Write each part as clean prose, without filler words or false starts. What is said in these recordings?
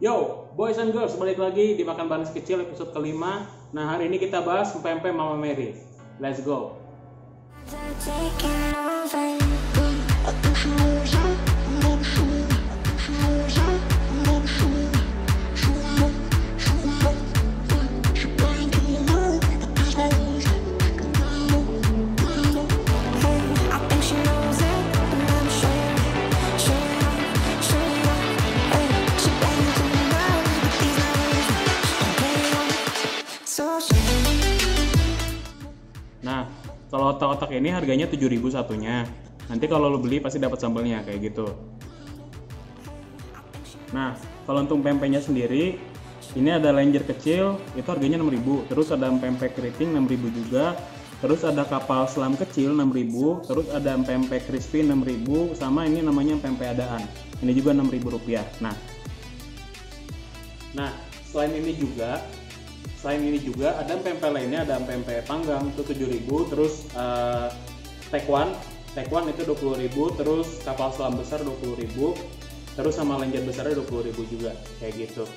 Yo, boys and girls, balik lagi di Makan Bareng Kecil episode kelima. Nah, hari ini kita bahas pempek Mama Mary. Let's go. Nah, kalau otak-otak ini harganya 7.000 satunya. Nanti kalau lo beli pasti dapat sambelnya kayak gitu. Nah, kalau untuk pempeknya sendiri, ini ada lenjer kecil, itu harganya 6.000. Terus ada pempek keriting 6.000 juga. Terus ada kapal selam kecil 6.000. Terus ada pempek crispy 6.000. Sama ini namanya pempek adaan. Ini juga 6.000 rupiah. Nah, selain ini juga ada pempek lainnya, ada pempek panggang itu 7.000, terus tekwan itu 20.000, terus kapal selam besar 20.000, terus sama lenjer besarnya 20.000 juga kayak gitu.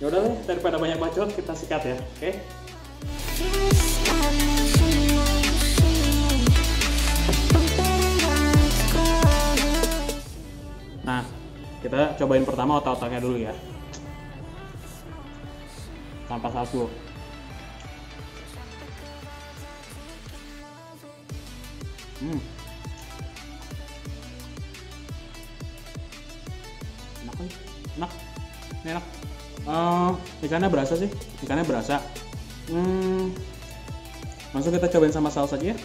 Ya udah deh, daripada banyak bacot kita sikat ya, oke? Nah, kita cobain pertama otak-otaknya dulu ya. Tanpa saus. Enak. Ikannya berasa sih, langsung kita cobain sama saus aja ya.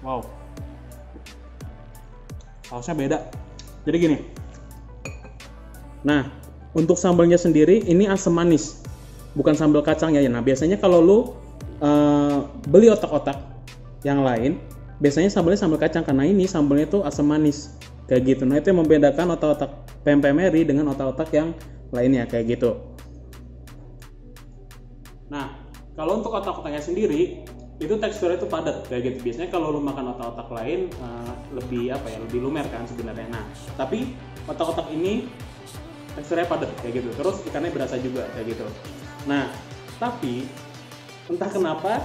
Wow, sausnya beda. Jadi gini. Nah, untuk sambalnya sendiri ini asam manis, bukan sambal kacang ya. Nah, biasanya kalau lu beli otak-otak yang lain, biasanya sambalnya sambal kacang, karena ini sambalnya tuh asam manis kayak gitu. Nah, itu yang membedakan otak-otak pempek Mary dengan otak-otak yang lainnya kayak gitu. Nah, kalau untuk otak-otaknya sendiri itu teksturnya itu padat kayak gitu. Biasanya kalau lu makan otak-otak lain lebih lumer kan sebenarnya. Nah, tapi otak-otak ini teksturnya padat kayak gitu. Terus ikannya berasa juga kayak gitu. Nah, tapi entah kenapa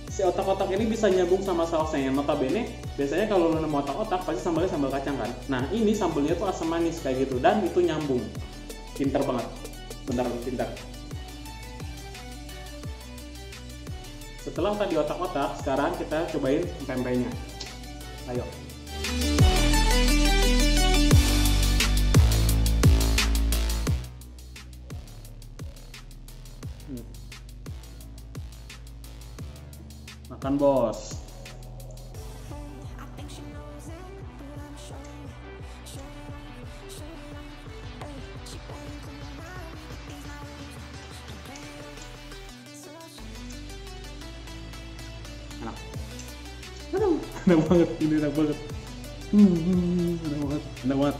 si otak-otak ini bisa nyambung sama sausnya. Yang notabene biasanya kalau lu nemu otak-otak pasti sambalnya sambal kacang kan. Nah, ini sambalnya tuh asam manis kayak gitu dan itu nyambung. Pinter banget. Pinter. Setelah tadi otak-otak, sekarang kita cobain pempeknya. Ayo. Makan bos. Enak banget, ini enak banget. Enak banget.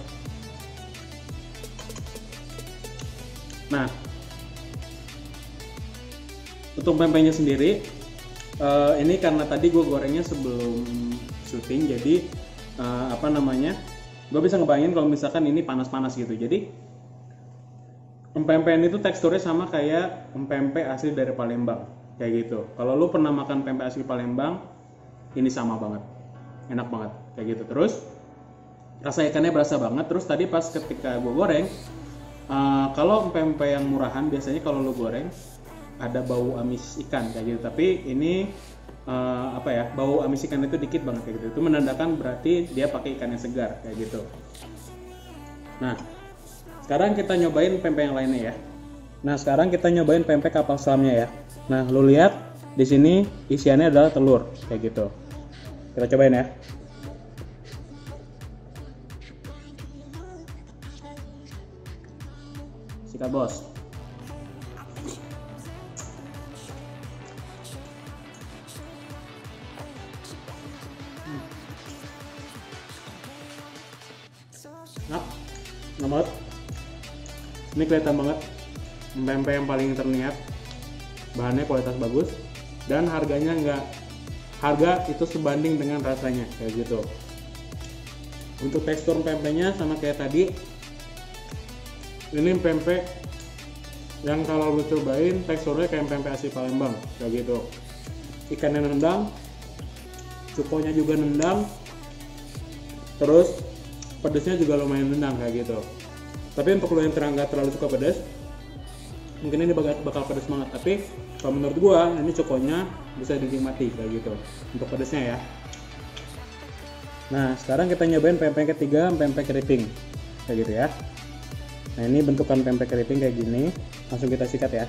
Nah, untuk pempeknya sendiri, ini karena tadi gue gorengnya sebelum syuting, jadi gue bisa ngebayangin kalau misalkan ini panas-panas gitu. Jadi pempek ini tuh teksturnya sama kayak pempek asli dari Palembang kayak gitu. Kalau lu pernah makan pempek asli Palembang, ini sama banget. Enak banget kayak gitu. Terus rasa ikannya berasa banget. Terus tadi pas ketika gue goreng, kalau pempek yang murahan biasanya kalau lo goreng ada bau amis ikan kayak gitu. Tapi ini bau amis ikan itu dikit banget kayak gitu. Itu menandakan berarti dia pakai ikan yang segar kayak gitu. Nah, sekarang kita nyobain pempek yang lainnya ya. Nah, sekarang kita nyobain pempek kapal selamnya ya. Nah, lo lihat di sini isiannya adalah telur kayak gitu. Kita cobain ya. Sikat bos. Enak banget. Ini kelihatan banget pempek yang paling terniat. Bahannya kualitas bagus. dan harga itu sebanding dengan rasanya kayak gitu. Untuk tekstur pempeknya sama kayak tadi, ini pempek yang kalau lu cobain teksturnya kayak pempek asli Palembang kayak gitu. Ikannya nendang, cukonya juga nendang, terus pedesnya juga lumayan nendang kayak gitu. Tapi untuk lo yang nggak terlalu suka pedas, mungkin ini bakal pedas banget. Tapi kalau menurut gua ini cukonya bisa dinikmati kayak gitu untuk pedasnya ya. Nah sekarang kita nyobain pempek ketiga, pempek keriting kayak gitu ya. Nah ini bentukan pempek keriting kayak gini, langsung kita sikat ya.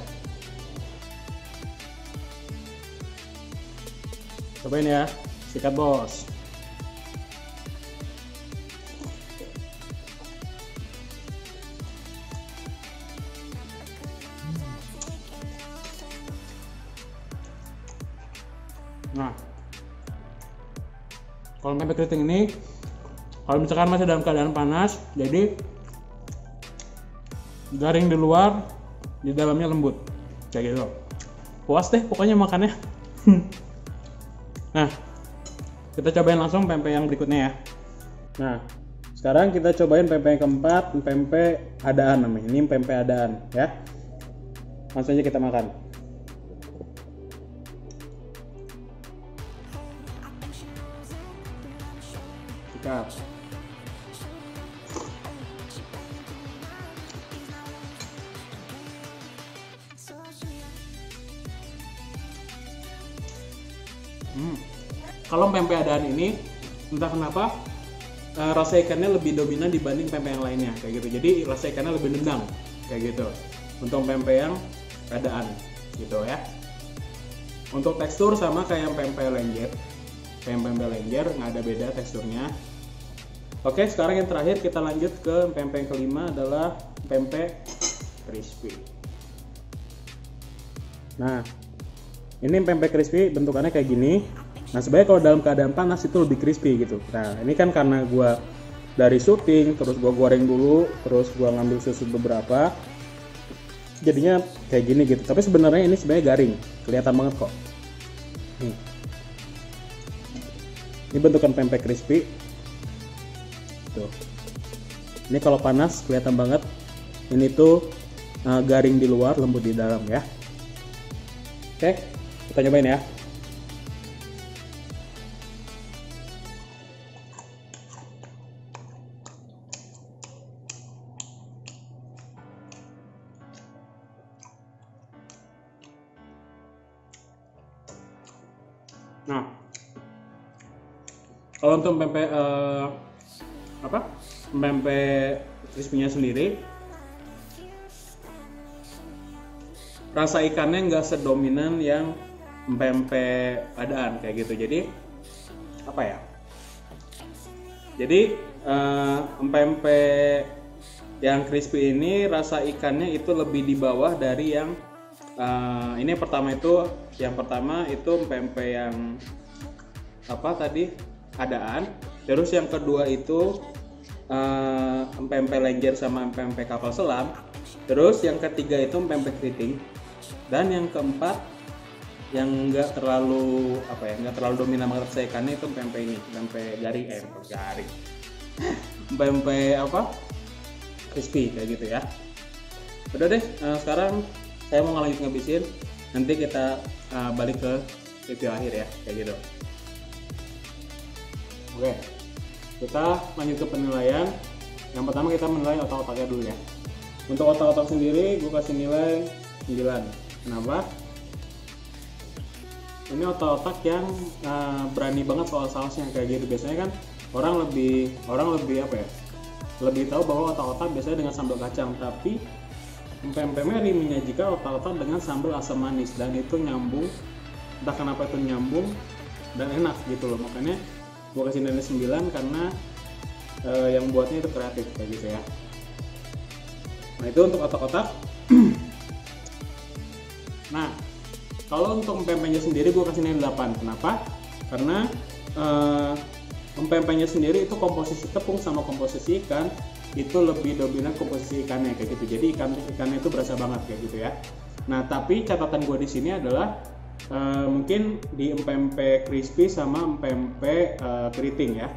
Cobain ya, sikat bos. Nah, kalau pempek keriting ini, kalau misalkan masih dalam keadaan panas, jadi garing di luar, di dalamnya lembut, kayak gitu. Puas deh pokoknya makannya. Nah, kita cobain langsung pempek yang berikutnya ya. Nah, sekarang kita cobain pempek yang keempat, pempek adaan namanya. Ini pempek adaan ya. Langsung aja kita makan. Sikat. Kalau pempek adaan ini entah kenapa rasa ikannya lebih dominan dibanding pempek yang lainnya kayak gitu. Jadi rasa ikannya lebih nendang kayak gitu untuk pempek yang adaan gitu ya. Untuk tekstur sama kayak pempek lenjer, nggak ada beda teksturnya. Oke, sekarang yang terakhir kita lanjut ke pempek yang kelima adalah pempek crispy. Nah, ini pempek crispy bentukannya kayak gini. Nah sebenarnya kalau dalam keadaan panas itu lebih crispy gitu. Nah ini kan karena gua dari syuting, terus gua goreng dulu, terus gua ngambil susu beberapa, jadinya kayak gini gitu. Tapi sebenarnya ini sebenarnya garing, kelihatan banget kok. Ini bentukan pempek crispy. Tuh. Ini kalau panas kelihatan banget. Ini tuh garing di luar, lembut di dalam ya. Oke, kita nyobain ya. Nah, kalau untuk pempek pempek crispy-nya sendiri, rasa ikannya nggak sedominan yang pempek adaan kayak gitu. Jadi apa ya? Jadi pempek yang crispy ini rasa ikannya itu lebih di bawah dari yang ini yang pertama itu pempek yang adaan. Terus yang kedua itu pempek lenjer sama pempek kapal selam. Terus yang ketiga itu pempek keriting. Dan yang keempat yang nggak terlalu dominan banget rasa ikannya itu pempek ini, pempek garing, pempek crispy kayak gitu ya. Udah deh, sekarang saya mau ngabisin, nanti kita balik ke review akhir ya, kayak gitu. Oke, kita lanjut ke penilaian. Yang pertama kita menilai otak-otaknya dulu ya. Untuk otak-otak sendiri, gue kasih nilai 9. Kenapa? Ini otak-otak yang berani banget soal sausnya kayak gitu. Biasanya kan orang lebih lebih tahu bahwa otak-otak biasanya dengan sambal kacang, tapi pempek Mary menyajikan otak-otak dengan sambal asam manis dan itu nyambung. Entah kenapa itu nyambung dan enak gitu loh. Makanya gue kasih nilai 9 karena yang buatnya itu kreatif kayak gitu ya. Nah itu untuk otak-otak. Nah kalau untuk pempeknya sendiri gue kasih nilai 8. Kenapa? Karena pempeknya sendiri itu komposisi tepung sama komposisi ikan itu lebih dominan komposisi ikannya kayak gitu. Jadi ikannya itu berasa banget kayak gitu ya. Nah tapi catatan gue di sini adalah mungkin di empempe crispy sama empempe keriting ya.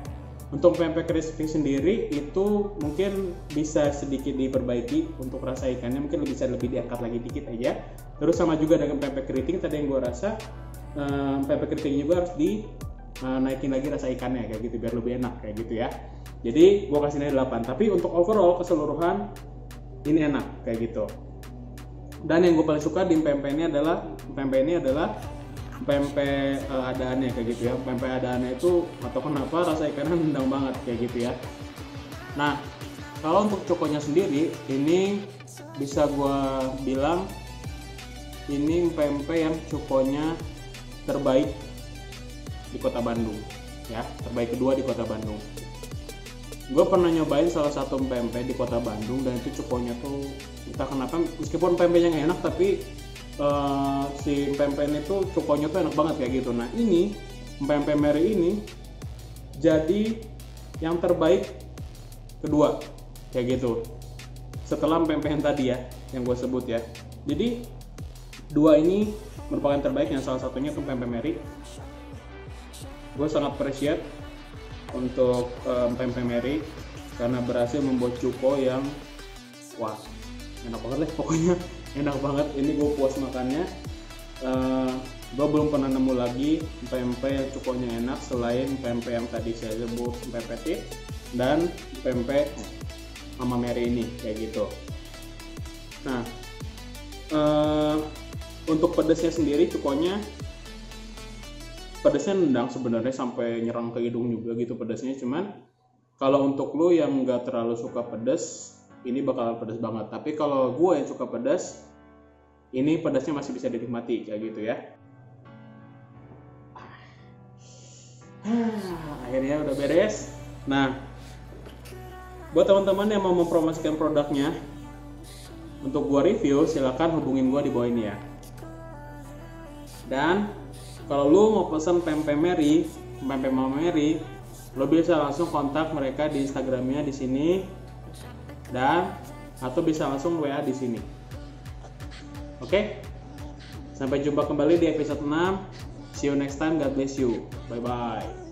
Untuk empempe crispy sendiri itu mungkin bisa sedikit diperbaiki untuk rasa ikannya, mungkin bisa lebih diangkat lagi dikit aja. Terus sama juga dengan empempe keriting tadi yang gue rasa empempe keriting juga harus naikin lagi rasa ikannya kayak gitu biar lebih enak kayak gitu ya. Jadi gue kasih nilai 8, tapi untuk overall keseluruhan ini enak kayak gitu. Dan yang gue paling suka di empempe ini adalah pempek adaannya kayak gitu ya. Pempek adaannya itu atau kenapa rasa ikannya nendang banget kayak gitu ya. Nah, kalau untuk cokonya sendiri ini bisa gua bilang ini pempek yang cokonya terbaik di Kota Bandung ya, terbaik kedua di Kota Bandung. Gue pernah nyobain salah satu pempek di Kota Bandung dan itu cokonya tuh entah kenapa meskipun pempeknya nggak enak tapi si pempek itu cokonya tuh enak banget kayak gitu. Nah ini pempek Mary ini jadi yang terbaik kedua kayak gitu setelah pempek yang tadi ya yang gue sebut ya. Jadi dua ini merupakan terbaik, yang salah satunya tuh pempek Mary. Gue sangat appreciate untuk pempek Mary karena berhasil membuat cuko yang wah enak banget deh pokoknya. Enak banget, ini gue puas makannya. Gue belum pernah nemu lagi pempek yang cukonya enak selain pempek yang tadi saya sebut pempek Tip dan pempek Mama Mary ini kayak gitu. Nah untuk pedesnya sendiri cukonya pedesnya nendang sebenarnya sampai nyerang ke hidung juga gitu pedesnya. Cuman kalau untuk lu yang nggak terlalu suka pedes ini bakalan pedas banget. Tapi kalau gue yang suka pedas, ini pedasnya masih bisa dinikmati kayak gitu ya. Akhirnya udah beres. Nah, buat teman-teman yang mau mempromosikan produknya untuk gue review, silakan hubungin gue di bawah ini ya. Dan kalau lu mau pesan pempek Mary, pempek Mama Mary, lo bisa langsung kontak mereka di Instagramnya di sini. Dan atau bisa langsung WA di sini. Oke? Sampai jumpa kembali di episode 6. See you next time. God bless you. Bye bye.